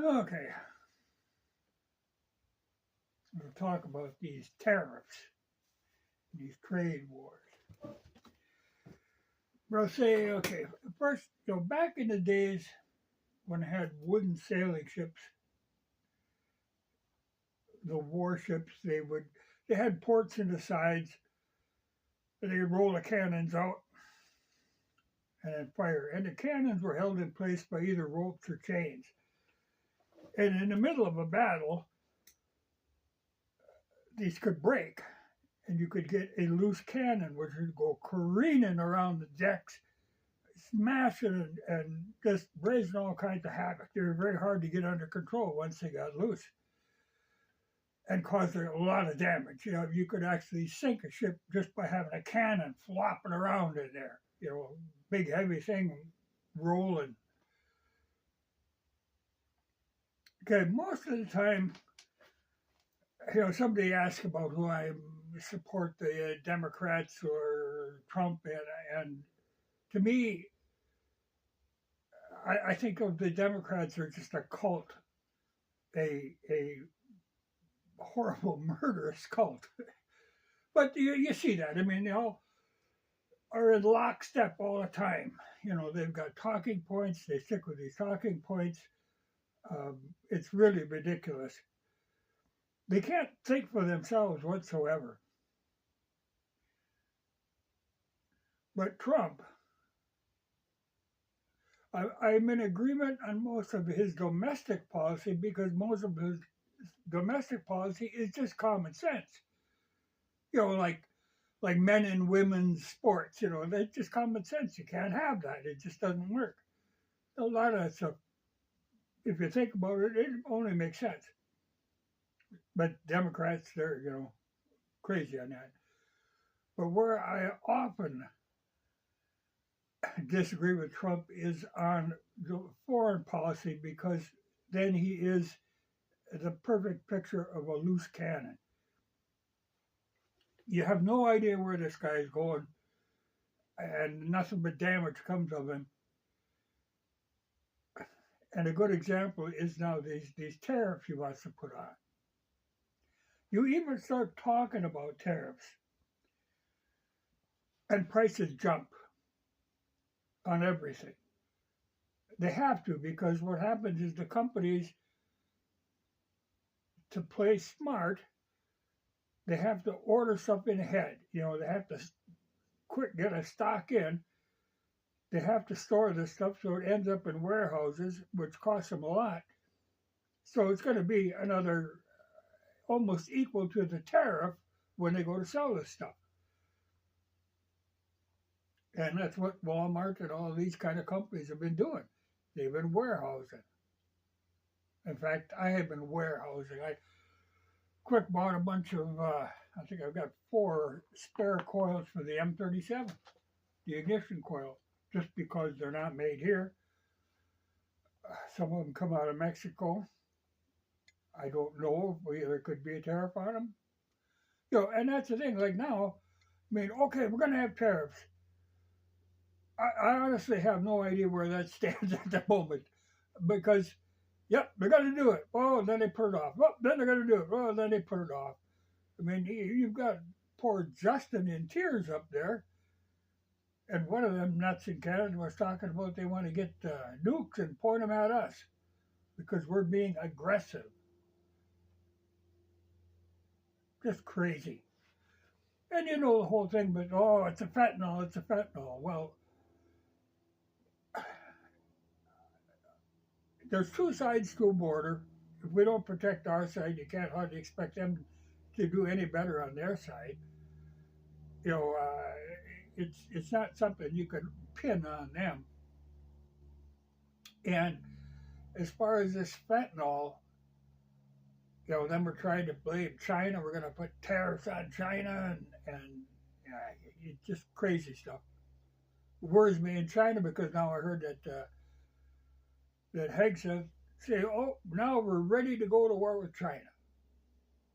Okay, we'll talk about these tariffs, these trade wars. We'll say, okay, first, back in the days when I had wooden sailing ships, the warships, they had ports in the sides, and they would roll the cannons out and then fire. And the cannons were held in place by either ropes or chains. And in the middle of a battle, these could break, and you could get a loose cannon, which would go careening around the decks, smashing and just raising all kinds of havoc. They were very hard to get under control once they got loose and caused a lot of damage. You could actually sink a ship just by having a cannon flopping around in there. Big heavy thing rolling. Okay, most of the time, somebody asks about who I support, the Democrats or Trump, and to me, I think of the Democrats are just a cult, a horrible, murderous cult. But you see that. I mean, they all are in lockstep all the time. They've got talking points. They stick with these talking points. It's really ridiculous. They can't think for themselves whatsoever. But Trump, I'm in agreement on most of his domestic policy because most of his domestic policy is just common sense. Like men and women's sports, that's just common sense. You can't have that. It just doesn't work. A lot of that stuff, if you think about it, it only makes sense. But Democrats, they're, crazy on that. But where I often disagree with Trump is on the foreign policy because then he is the perfect picture of a loose cannon. You have no idea where this guy is going, and nothing but damage comes of him. And a good example is now these tariffs he wants to put on. You even start talking about tariffs, and prices jump on everything. They have to, because what happens is the companies, to play smart, they have to order something ahead. They have to quick get a stock in. They have to store this stuff so it ends up in warehouses, which costs them a lot. So it's going to be another almost equal to the tariff when they go to sell this stuff. And that's what Walmart and all these kind of companies have been doing. They've been warehousing. In fact, I have been warehousing. I quick bought a bunch of, I think I've got 4 spare coils for the M37, the ignition coil, just because they're not made here. Some of them come out of Mexico. I don't know if there could be a tariff on them. And that's the thing. Like now, okay, we're going to have tariffs. I honestly have no idea where that stands at the moment because, yep, they're going to do it. Oh, then they put it off. Oh, then they're going to do it. Oh, then they put it off. You've got poor Justin in tears up there. And one of them nuts in Canada was talking about they want to get nukes and point them at us because we're being aggressive. Just crazy. And the whole thing, but it's a fentanyl, it's a fentanyl. Well, there's 2 sides to a border. If we don't protect our side, you can't hardly expect them to do any better on their side. It's not something you can pin on them. And as far as this fentanyl, then we're trying to blame China. We're going to put tariffs on China, and it's just crazy stuff. It worries me in China because now I heard that Hegseth say, oh, now we're ready to go to war with China.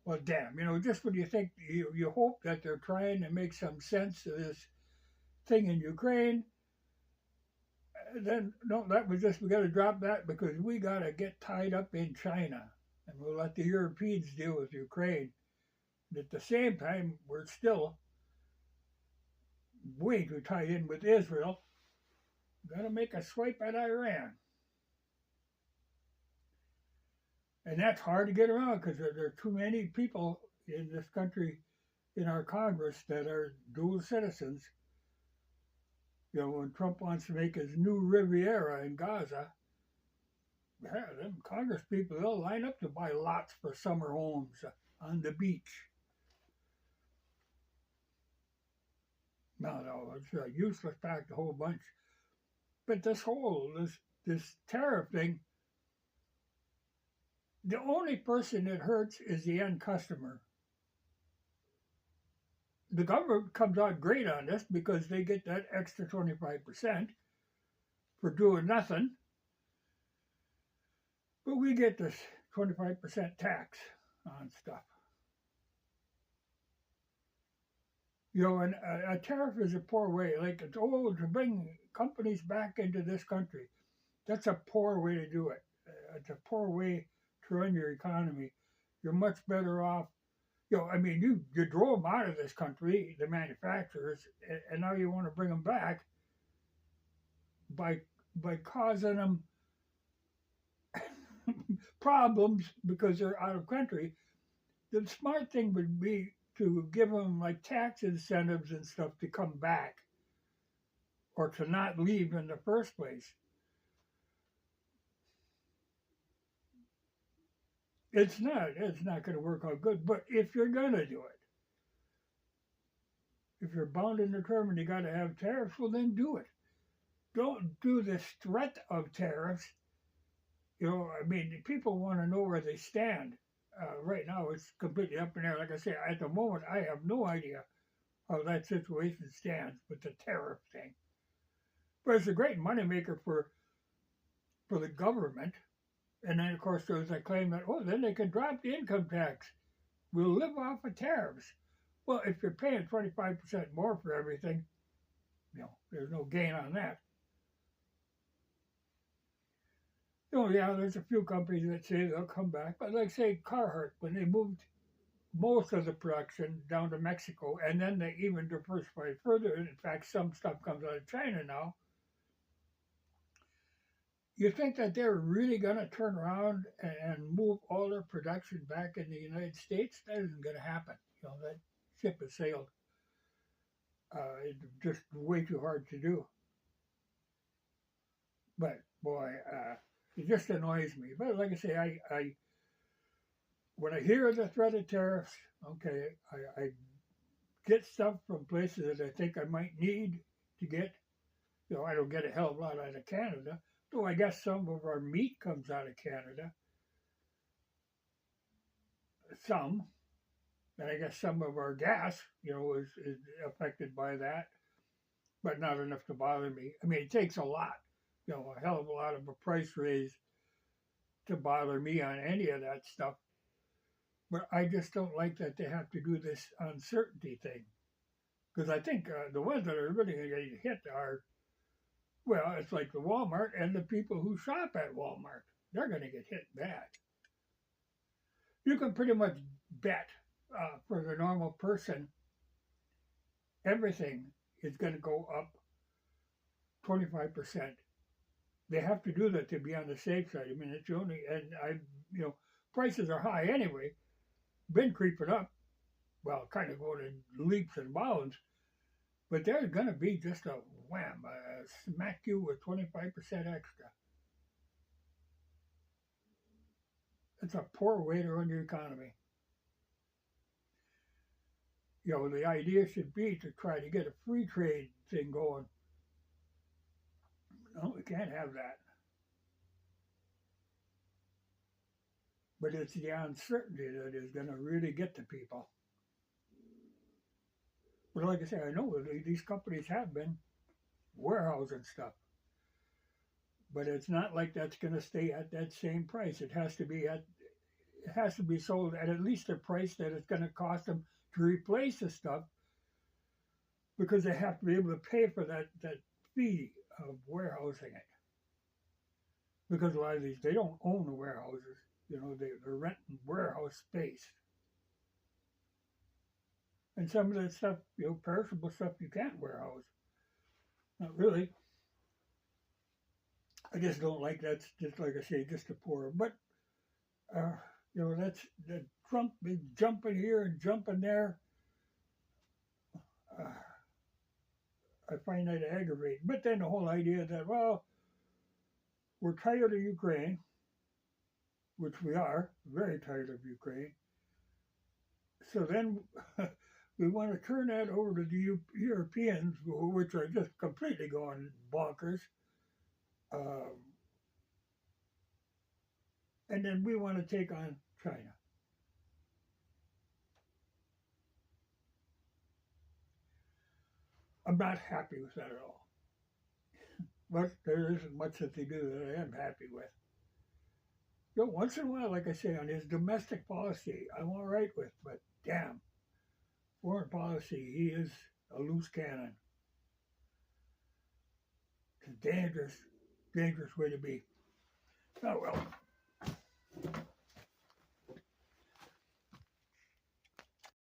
Well, damn, just when you think, you hope that they're trying to make some sense of this thing in Ukraine, then no, that was just we got to drop that because we got to get tied up in China, and we'll let the Europeans deal with Ukraine. And at the same time, we're still way too tied in with Israel. Got to make a swipe at Iran, and that's hard to get around because there are too many people in this country, in our Congress, that are dual citizens. You know, when Trump wants to make his new Riviera in Gaza, yeah, them Congress people, they'll line up to buy lots for summer homes on the beach. No, it's a useless fact, a whole bunch. But this tariff thing, the only person it hurts is the end customer. The government comes out great on this because they get that extra 25% for doing nothing. But we get this 25% tax on stuff. You know, and a tariff is a poor way. Like, it's to bring companies back into this country. That's a poor way to do it. It's a poor way to run your economy. You're much better off. You know, I mean, you drove them out of this country, the manufacturers, and now you want to bring them back by causing them problems because they're out of country. The smart thing would be to give them like tax incentives and stuff to come back or to not leave in the first place. It's not going to work out good. But if you're going to do it, if you're bound and determined you got to have tariffs, well, then do it. Don't do this threat of tariffs. You know, I mean, people want to know where they stand. Right now, it's completely up in the air. Like I say, at the moment, I have no idea how that situation stands with the tariff thing. But it's a great moneymaker for the government. And then, of course, there's that claim that, then they can drop the income tax. We'll live off of tariffs. Well, if you're paying 25% more for everything, you know, there's no gain on that. Oh, yeah, there's a few companies that say they'll come back. But like, say, Carhartt, when they moved most of the production down to Mexico, and then they even diversified further. In fact, some stuff comes out of China now. You think that they're really going to turn around and move all their production back in the United States? That isn't going to happen. You know, that ship has sailed. It's just way too hard to do. But, boy, it just annoys me. But like I say, I when I hear the threat of tariffs, okay, I get stuff from places that I think I might need to get. You know, I don't get a hell of a lot out of Canada, though I guess some of our meat comes out of Canada. Some. And I guess some of our gas, you know, is affected by that, but not enough to bother me. I mean, it takes a lot, you know, a hell of a lot of a price raise to bother me on any of that stuff. But I just don't like that they have to do this uncertainty thing. Because I think the ones that are really going to get hit are, well, it's like the Walmart and the people who shop at Walmart. They're going to get hit bad. You can pretty much bet for the normal person, everything is going to go up 25%. They have to do that to be on the safe side. I mean, it's only, and prices are high anyway. Been creeping up, well, kind of going in leaps and bounds, but there's going to be just a wham, smack you with 25% extra. It's a poor way to run your economy. You know, the idea should be to try to get a free trade thing going. No, we can't have that. But it's the uncertainty that is going to really get to people. But like I say, I know these companies have been warehousing stuff. But it's not like that's going to stay at that same price. It has to be sold at least the price that it's going to cost them to replace the stuff, because they have to be able to pay for that fee of warehousing it. Because a lot of these, they don't own the warehouses. You know, they're renting warehouse space. And some of that stuff, you know, perishable stuff you can't warehouse. Not really. I just don't like that's just like I say, just the poor. But you know, that's the Trump is jumping here and jumping there. Uh, I find that aggravating. But then the whole idea that, well, we're tired of Ukraine, which we are, very tired of Ukraine. So then we want to turn that over to the Europeans, which are just completely going bonkers. Um, and then we want to take on China. I'm not happy with that at all. But there isn't much that they do that I am happy with. You know, once in a while, like I say, on his domestic policy, I'm all right with, but damn, foreign policy, he is a loose cannon. It's a dangerous, dangerous way to be. Oh well.